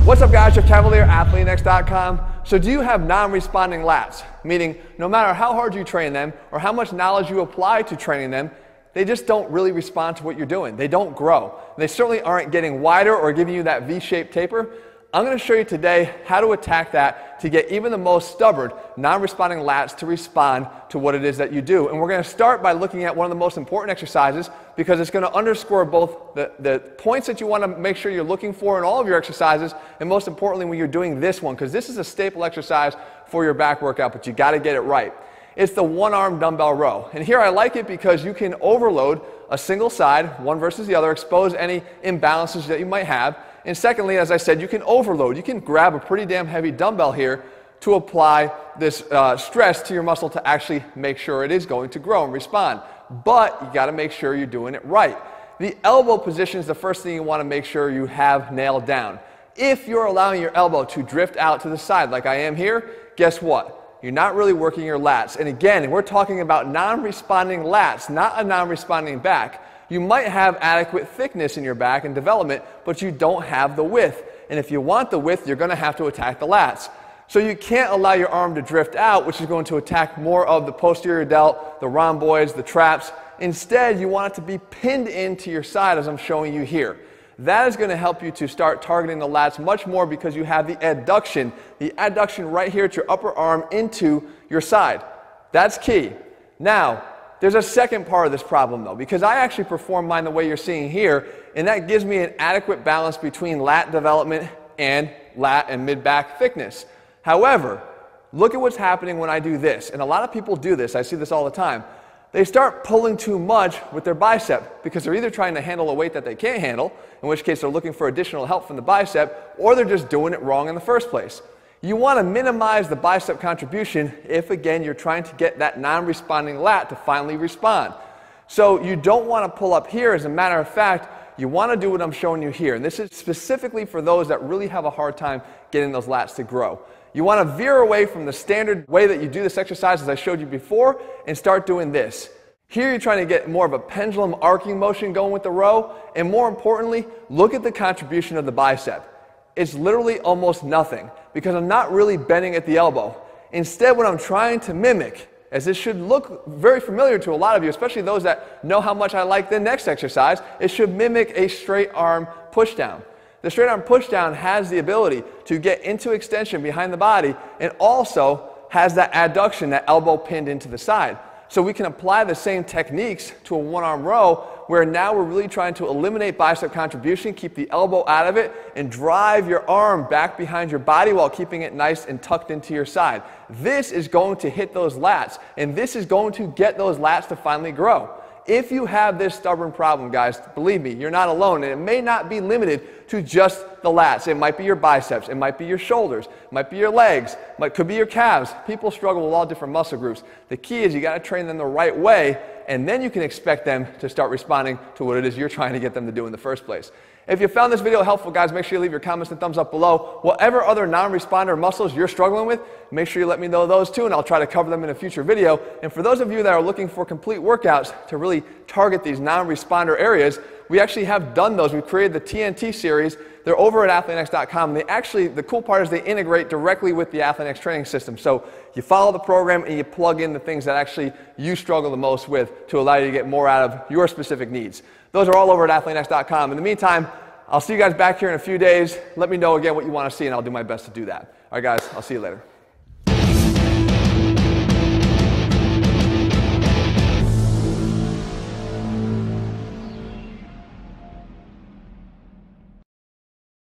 What's up guys, Jeff Cavalier, ATHLEAN-X.com. So do you have non-responding lats? Meaning no matter how hard you train them or how much knowledge you apply to training them, they just don't really respond to what you're doing. They don't grow. They certainly aren't getting wider or giving you that V-shaped taper. I'm going to show you today how to attack that to get even the most stubborn, non-responding lats to respond to what it is that you do. And we're going to start by looking at one of the most important exercises because it's going to underscore both the points that you want to make sure you're looking for in all of your exercises, and most importantly when you're doing this one, because this is a staple exercise for your back workout, but you got to get it right. It's the one-arm dumbbell row. And here I like it because you can overload a single side, one versus the other, expose any imbalances that you might have. And secondly, as I said, you can overload. You can grab a pretty damn heavy dumbbell here to apply this stress to your muscle to actually make sure it is going to grow and respond. But you got to make sure you're doing it right. The elbow position is the first thing you want to make sure you have nailed down. If you're allowing your elbow to drift out to the side like I am here, guess what? You're not really working your lats. And again, we're talking about non-responding lats, not a non-responding back. You might have adequate thickness in your back and development, but you don't have the width. And if you want the width, you're going to have to attack the lats. So you can't allow your arm to drift out, which is going to attack more of the posterior delt, the rhomboids, the traps. Instead, you want it to be pinned into your side as I'm showing you here. That is going to help you to start targeting the lats much more because you have the adduction right here at your upper arm into your side. That's key. Now, there's a second part of this problem though, because I actually perform mine the way you're seeing here, and that gives me an adequate balance between lat development and lat and mid-back thickness. However, look at what's happening when I do this, and a lot of people do this, I see this all the time. They start pulling too much with their bicep because they're either trying to handle a weight that they can't handle, in which case they're looking for additional help from the bicep, or they're just doing it wrong in the first place. You want to minimize the bicep contribution if, again, you're trying to get that non-responding lat to finally respond. So you don't want to pull up here. As a matter of fact, you want to do what I'm showing you here. And this is specifically for those that really have a hard time getting those lats to grow. You want to veer away from the standard way that you do this exercise as I showed you before and start doing this. Here you're trying to get more of a pendulum arcing motion going with the row, and more importantly, look at the contribution of the bicep. It's literally almost nothing because I'm not really bending at the elbow. Instead, what I'm trying to mimic, as this should look very familiar to a lot of you, especially those that know how much I like the next exercise, it should mimic a straight arm pushdown. The straight arm pushdown has the ability to get into extension behind the body and also has that adduction, that elbow pinned into the side. So we can apply the same techniques to a one-arm row where now we're really trying to eliminate bicep contribution, keep the elbow out of it, and drive your arm back behind your body while keeping it nice and tucked into your side. This is going to hit those lats, and this is going to get those lats to finally grow. If you have this stubborn problem, guys, believe me, you're not alone, and it may not be limited to just the lats. It might be your biceps, it might be your shoulders, it might be your legs, it could be your calves. People struggle with all different muscle groups. The key is you got to train them the right way, and then you can expect them to start responding to what it is you're trying to get them to do in the first place. If you found this video helpful, guys, make sure you leave your comments and thumbs up below. Whatever other non-responder muscles you're struggling with, make sure you let me know those too, and I'll try to cover them in a future video. And for those of you that are looking for complete workouts to really target these non-responder areas, we actually have done those. We've created the TNT series. They're over at ATHLEAN-X.com. They actually, the cool part is they integrate directly with the ATHLEAN-X training system. So you follow the program and you plug in the things that actually you struggle the most with to allow you to get more out of your specific needs. Those are all over at ATHLEAN-X.com. In the meantime, I'll see you guys back here in a few days. Let me know again what you want to see, and I'll do my best to do that. All right, guys, I'll see you later.